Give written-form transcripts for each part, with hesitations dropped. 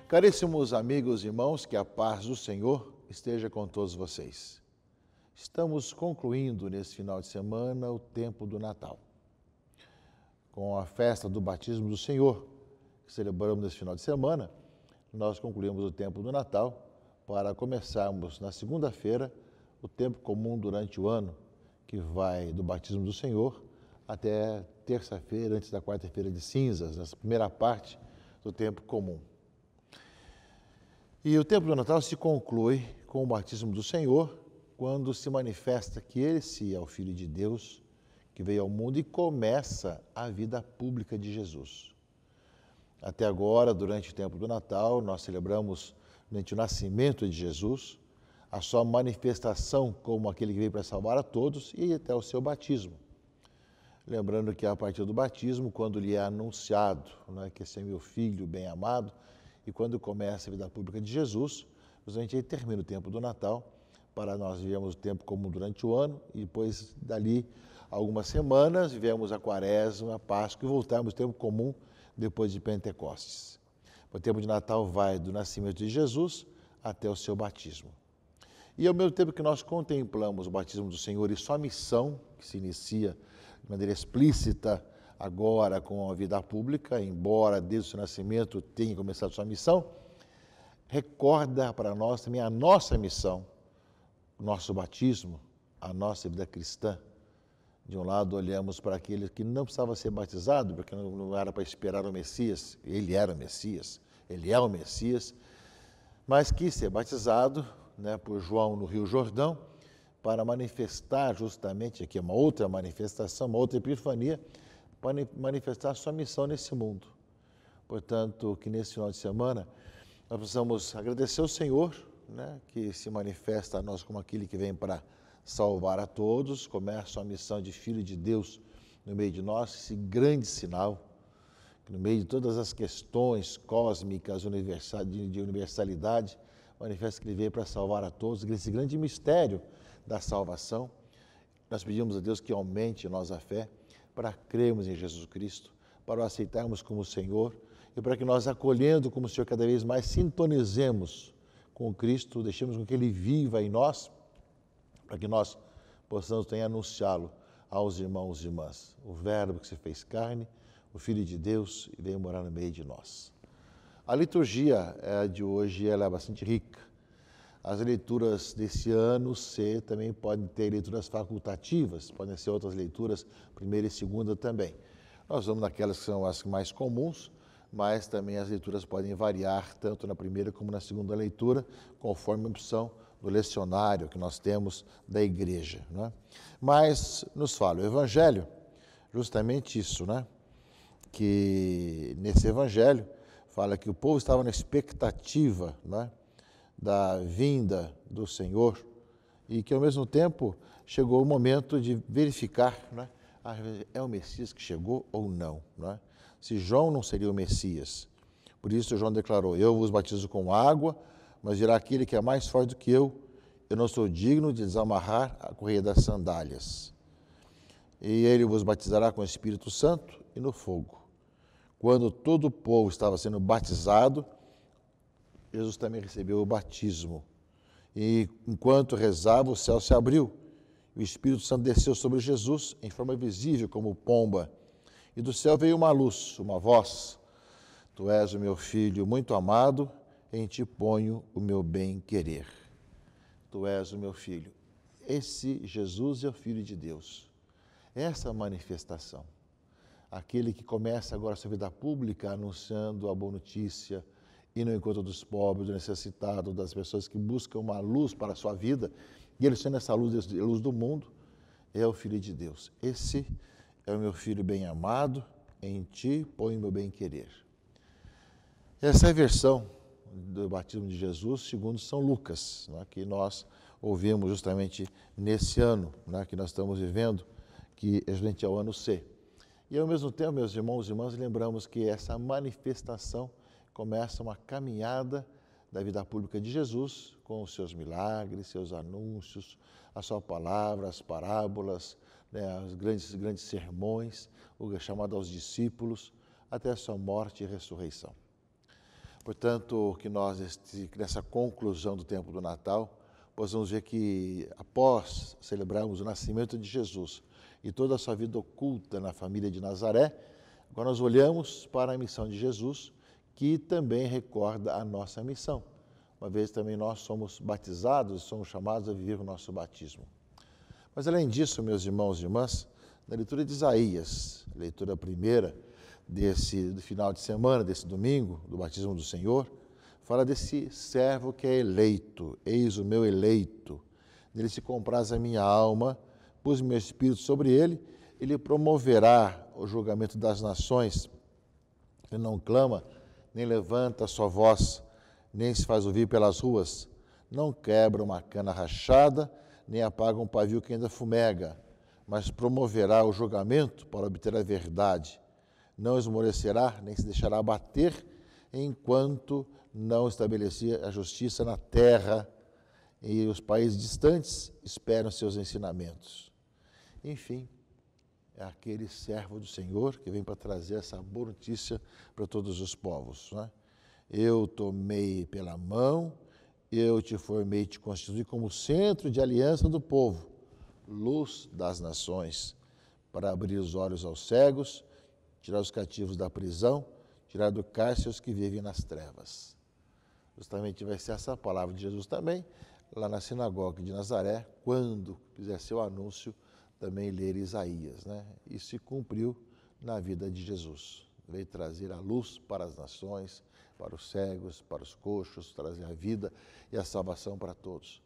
Caríssimos amigos e irmãos, que a paz do Senhor esteja com todos vocês. Estamos concluindo nesse final de semana o tempo do Natal. Com a festa do batismo do Senhor, que celebramos nesse final de semana, nós concluímos o tempo do Natal para começarmos na segunda-feira o tempo comum durante o ano, que vai do batismo do Senhor até terça-feira, antes da quarta-feira de cinzas, nessa primeira parte do tempo comum. E o tempo do Natal se conclui com o batismo do Senhor, quando se manifesta que Ele é o Filho de Deus, que veio ao mundo e começa a vida pública de Jesus. Até agora, durante o tempo do Natal, nós celebramos durante o nascimento de Jesus, a sua manifestação como aquele que veio para salvar a todos e até o seu batismo. Lembrando que a partir do batismo, quando lhe é anunciado, que esse é meu Filho bem-amado, e quando começa a vida pública de Jesus, justamente aí termina o tempo do Natal, para nós vivermos o tempo comum durante o ano, e depois, dali, algumas semanas, vivemos a Quaresma, a Páscoa, e voltarmos ao tempo comum depois de Pentecostes. O tempo de Natal vai do nascimento de Jesus até o seu batismo. E ao mesmo tempo que nós contemplamos o batismo do Senhor e sua missão, que se inicia de maneira explícita agora com a vida pública, embora desde o seu nascimento tenha começado sua missão, recorda para nós também a nossa missão, o nosso batismo, a nossa vida cristã. De um lado, olhamos para aquele que não precisava ser batizado, porque não era para esperar o Messias, ele era o Messias, ele é o Messias, mas quis ser batizado por João no Rio Jordão, para manifestar justamente, aqui uma outra manifestação, uma outra epifania, para manifestar a sua missão nesse mundo. Portanto, que nesse final de semana nós precisamos agradecer ao Senhor, que se manifesta a nós como aquele que vem para salvar a todos, começa a missão de Filho de Deus no meio de nós, esse grande sinal, que no meio de todas as questões cósmicas de universalidade, manifesta que ele veio para salvar a todos, esse grande mistério da salvação. Nós pedimos a Deus que aumente em nós a fé, para crermos em Jesus Cristo, para o aceitarmos como Senhor e para que nós, acolhendo como Senhor, cada vez mais sintonizemos com Cristo, deixemos com que Ele viva em nós, para que nós possamos também anunciá-lo aos irmãos e irmãs. O Verbo que se fez carne, o Filho de Deus, e veio morar no meio de nós. A liturgia de hoje ela é bastante rica. As leituras desse ano C também podem ter leituras facultativas, podem ser outras leituras, primeira e segunda também. Nós vamos naquelas que são as mais comuns, mas também as leituras podem variar, tanto na primeira como na segunda leitura, conforme a opção do lecionário que nós temos da igreja. Mas nos fala o Evangelho, justamente isso, que nesse Evangelho fala que o povo estava na expectativa, da vinda do Senhor e que ao mesmo tempo chegou o momento de verificar, é o Messias que chegou ou não, Se João não seria o Messias. Por isso João declarou, eu vos batizo com água, mas virá aquele que é mais forte do que eu não sou digno de desamarrar a correia das sandálias. E ele vos batizará com o Espírito Santo e no fogo. Quando todo o povo estava sendo batizado, Jesus também recebeu o batismo. E enquanto rezava, o céu se abriu. O Espírito Santo desceu sobre Jesus em forma visível como pomba. E do céu veio uma luz, uma voz. Tu és o meu filho muito amado, em ti ponho o meu bem-querer. Tu és o meu filho. Esse Jesus é o Filho de Deus. Essa manifestação. Aquele que começa agora a sua vida pública anunciando a boa notícia, e no encontro dos pobres, do necessitado, das pessoas que buscam uma luz para a sua vida, e ele sendo essa luz, a luz do mundo, é o Filho de Deus. Esse é o meu Filho bem-amado, em ti põe o meu bem-querer. Essa é a versão do batismo de Jesus, segundo São Lucas, que nós ouvimos justamente nesse ano, que nós estamos vivendo, que é justamente o ano C. E ao mesmo tempo, meus irmãos e irmãs, lembramos que essa manifestação começa uma caminhada da vida pública de Jesus, com os seus milagres, seus anúncios, a sua palavra, as parábolas, né, os grandes sermões, o chamado aos discípulos, até a sua morte e ressurreição. Portanto, que nós, nessa conclusão do tempo do Natal, possamos ver que, após celebrarmos o nascimento de Jesus e toda a sua vida oculta na família de Nazaré, agora nós olhamos para a missão de Jesus, que também recorda a nossa missão. Uma vez também nós somos batizados, somos chamados a viver o nosso batismo. Mas além disso, meus irmãos e irmãs, na leitura de Isaías, leitura primeira do final de semana, desse domingo, do batismo do Senhor, fala desse servo que é eleito, eis o meu eleito, nele se compraz a minha alma, pus meu espírito sobre ele, ele promoverá o julgamento das nações, ele não clama, nem levanta a sua voz, nem se faz ouvir pelas ruas, não quebra uma cana rachada, nem apaga um pavio que ainda fumega, mas promoverá o julgamento para obter a verdade. Não esmorecerá, nem se deixará abater, enquanto não estabelecer a justiça na terra, e os países distantes esperam seus ensinamentos. Enfim, é aquele servo do Senhor que vem para trazer essa boa notícia para todos os povos, né? Eu tomei pela mão, eu te formei e te constituí como centro de aliança do povo, luz das nações, para abrir os olhos aos cegos, tirar os cativos da prisão, tirar do cárcere os que vivem nas trevas. Justamente vai ser essa palavra de Jesus também, lá na sinagoga de Nazaré, quando fizer seu anúncio, também ler Isaías, né? Isso se cumpriu na vida de Jesus. Veio trazer a luz para as nações, para os cegos, para os coxos, trazer a vida e a salvação para todos.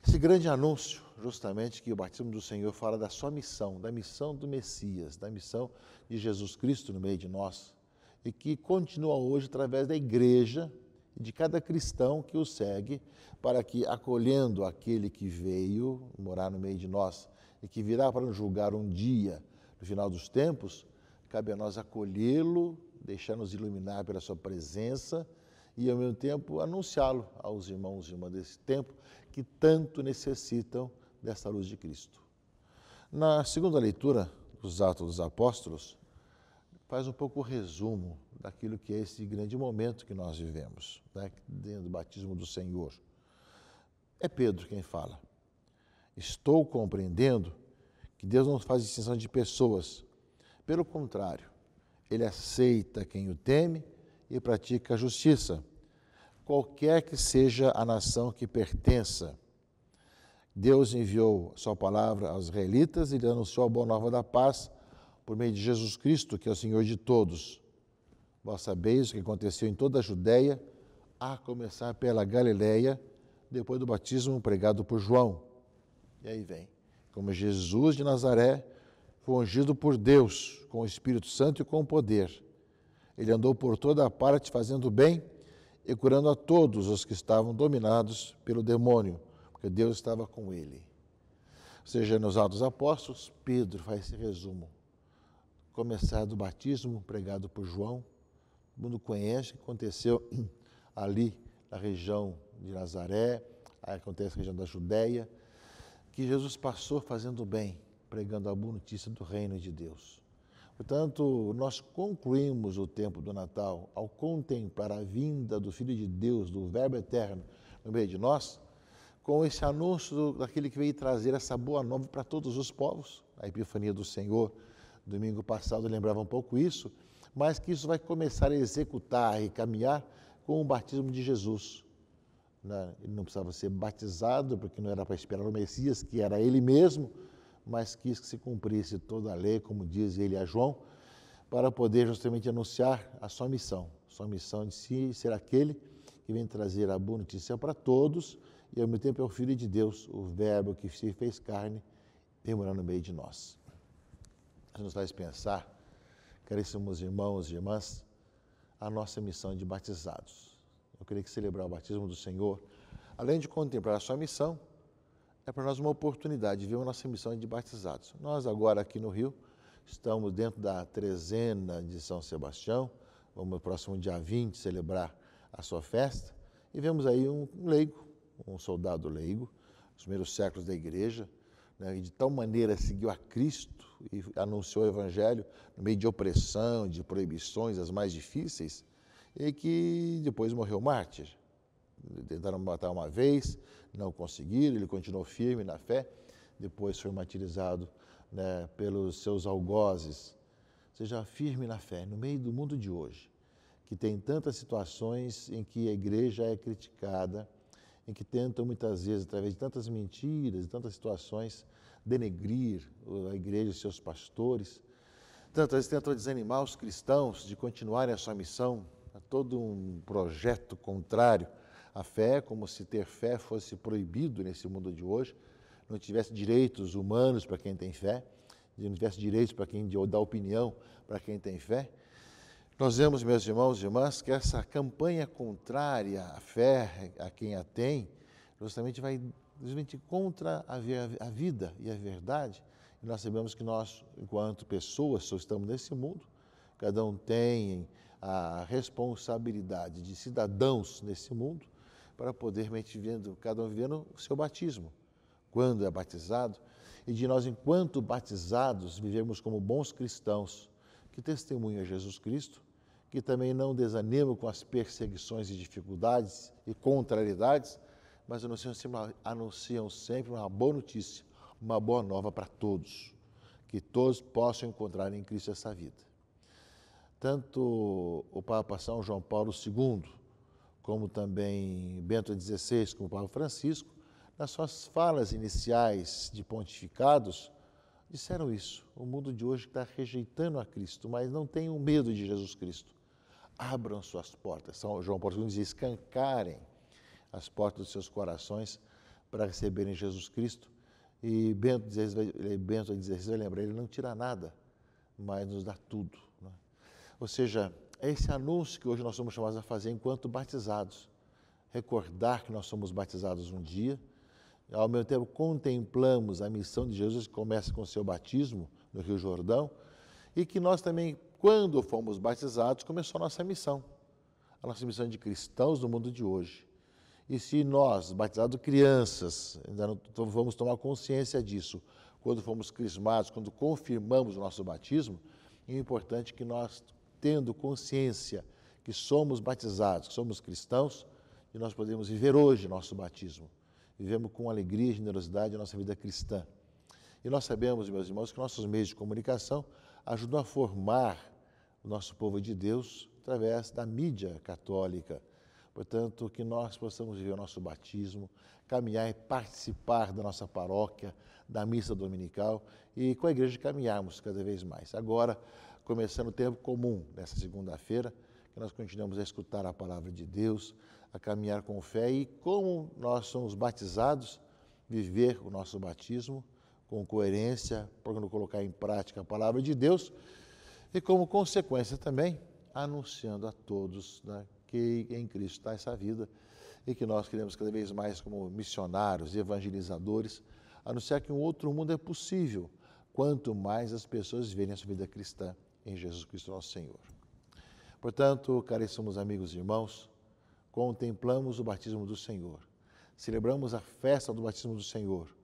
Esse grande anúncio, justamente, que o batismo do Senhor fala da sua missão, da missão do Messias, da missão de Jesus Cristo no meio de nós, e que continua hoje através da igreja e de cada cristão que o segue, para que, acolhendo aquele que veio morar no meio de nós e que virá para nos julgar um dia, no final dos tempos, cabe a nós acolhê-lo, deixar-nos iluminar pela sua presença e, ao mesmo tempo, anunciá-lo aos irmãos e irmãs desse tempo que tanto necessitam dessa luz de Cristo. Na segunda leitura dos Atos dos Apóstolos, faz um pouco o resumo daquilo que é esse grande momento que nós vivemos, né, dentro do batismo do Senhor. É Pedro quem fala. Estou compreendendo que Deus não faz distinção de pessoas. Pelo contrário, Ele aceita quem o teme e pratica a justiça, qualquer que seja a nação que pertença. Deus enviou sua palavra aos israelitas e lhe anunciou a boa nova da paz por meio de Jesus Cristo, que é o Senhor de todos. Vós sabeis o que aconteceu em toda a Judéia, a começar pela Galileia, depois do batismo pregado por João. E aí vem, como Jesus de Nazaré foi ungido por Deus com o Espírito Santo e com poder. Ele andou por toda a parte fazendo bem e curando a todos os que estavam dominados pelo demônio, porque Deus estava com ele. Ou seja, nos Atos dos Apóstolos, Pedro faz esse resumo. Começar do batismo pregado por João, todo mundo conhece o que aconteceu ali na região de Nazaré, acontece na região da Judéia, que Jesus passou fazendo bem, pregando a boa notícia do reino de Deus. Portanto, nós concluímos o tempo do Natal ao contemplar a vinda do Filho de Deus, do Verbo Eterno, no meio de nós, com esse anúncio daquele que veio trazer essa boa nova para todos os povos. A Epifania do Senhor, domingo passado, lembrava um pouco isso, mas que isso vai começar a executar e caminhar com o batismo de Jesus. Ele não precisava ser batizado, porque não era para esperar o Messias, que era ele mesmo, mas quis que se cumprisse toda a lei, como diz ele a João, para poder justamente anunciar a sua missão de si ser aquele que vem trazer a boa notícia para todos e ao mesmo tempo é o Filho de Deus, o Verbo que se fez carne, vem morar no meio de nós. Isso nos faz pensar, caríssimos irmãos e irmãs, a nossa missão de batizados. Eu queria que celebrar o batismo do Senhor, além de contemplar a sua missão, é para nós uma oportunidade de ver a nossa missão de batizados. Nós agora aqui no Rio, estamos dentro da trezena de São Sebastião, vamos no próximo dia 20 celebrar a sua festa, E vemos aí um leigo, um soldado leigo, nos primeiros séculos da igreja, né, e de tal maneira seguiu a Cristo e anunciou o Evangelho no meio de opressão, de proibições, as mais difíceis, e que depois morreu mártir. Tentaram matar uma vez, não conseguiram, ele continuou firme na fé, depois foi martirizado, né, pelos seus algozes. Seja firme na fé, no meio do mundo de hoje, que tem tantas situações em que a igreja é criticada, em que tentam muitas vezes, através de tantas mentiras, de tantas situações, denegrir a igreja e seus pastores. Tantas vezes tentam desanimar os cristãos de continuarem a sua missão, a todo um projeto contrário à fé, como se ter fé fosse proibido nesse mundo de hoje, não tivesse direitos humanos para quem tem fé, não tivesse direitos para quem dá opinião para quem tem fé. Nós vemos, meus irmãos e irmãs, que essa campanha contrária à fé, a quem a tem, justamente vai contra a vida e a verdade. E nós sabemos que nós, enquanto pessoas, só estamos nesse mundo, cada um tem a responsabilidade de cidadãos nesse mundo para poder, cada um vivendo o seu batismo, quando é batizado, e de nós, enquanto batizados, vivemos como bons cristãos que testemunham Jesus Cristo, que também não desanimam com as perseguições e dificuldades e contrariedades, mas anunciam sempre uma boa notícia, uma boa nova para todos, que todos possam encontrar em Cristo essa vida. Tanto o Papa São João Paulo II, como também Bento XVI, como o Papa Francisco, nas suas falas iniciais de pontificados, disseram isso. O mundo de hoje está rejeitando a Cristo, mas não tenham medo de Jesus Cristo. Abram suas portas. São João Paulo II dizia, escancarem as portas dos seus corações para receberem Jesus Cristo. E Bento XVI vai lembrar, ele não tira nada, mas nos dá tudo. Né? Ou seja, é esse anúncio que hoje nós somos chamados a fazer enquanto batizados. Recordar que nós somos batizados um dia, ao mesmo tempo contemplamos a missão de Jesus que começa com o seu batismo no Rio Jordão e que nós também, quando fomos batizados, começou a nossa missão de cristãos do mundo de hoje. E se nós, batizados crianças, ainda não vamos tomar consciência disso, quando fomos crismados, quando confirmamos o nosso batismo, é importante que nós, tendo consciência que somos batizados, que somos cristãos, e nós podemos viver hoje nosso batismo. Vivemos com alegria e generosidade a nossa vida cristã. E nós sabemos, meus irmãos, que nossos meios de comunicação ajudam a formar o nosso povo de Deus através da mídia católica. Portanto, que nós possamos viver o nosso batismo, caminhar e participar da nossa paróquia, da missa dominical e com a igreja caminharmos cada vez mais. Agora, começando o tempo comum, nessa segunda-feira, que nós continuamos a escutar a palavra de Deus, a caminhar com fé e, como nós somos batizados, viver o nosso batismo com coerência, procurando colocar em prática a palavra de Deus e, como consequência também, anunciando a todos, né, que em Cristo está essa vida e que nós queremos cada vez mais, como missionários e evangelizadores, anunciar que um outro mundo é possível, quanto mais as pessoas verem a sua vida cristã em Jesus Cristo nosso Senhor. Portanto, caríssimos amigos e irmãos, contemplamos o batismo do Senhor, celebramos a festa do batismo do Senhor,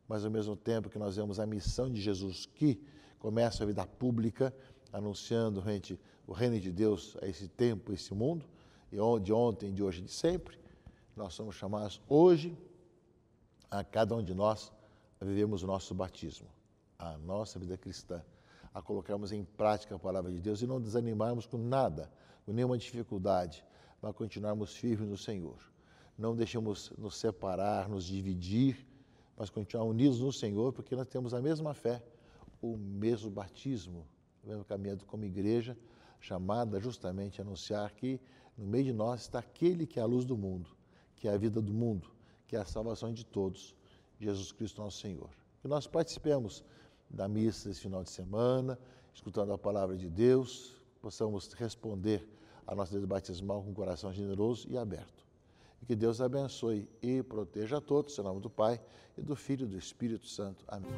mas ao mesmo tempo que nós vemos a missão de Jesus que começa a vida pública, anunciando o reino de Deus a esse tempo, a esse mundo, e de ontem, de hoje e de sempre, nós somos chamados hoje, a cada um de nós, a vivermos o nosso batismo, a nossa vida cristã, a colocarmos em prática a palavra de Deus e não desanimarmos com nada, com nenhuma dificuldade, mas continuarmos firmes no Senhor. Não deixemos nos separar, nos dividir, mas continuar unidos no Senhor, porque nós temos a mesma fé, o mesmo batismo, o mesmo caminhado como igreja, chamada justamente a anunciar que no meio de nós está aquele que é a luz do mundo, que é a vida do mundo, que é a salvação de todos, Jesus Cristo nosso Senhor. Que nós participemos da missa esse final de semana, escutando a palavra de Deus, possamos responder a nossa vida batismal com um coração generoso e aberto. E que Deus abençoe e proteja a todos, em nome do Pai, e do Filho e do Espírito Santo. Amém.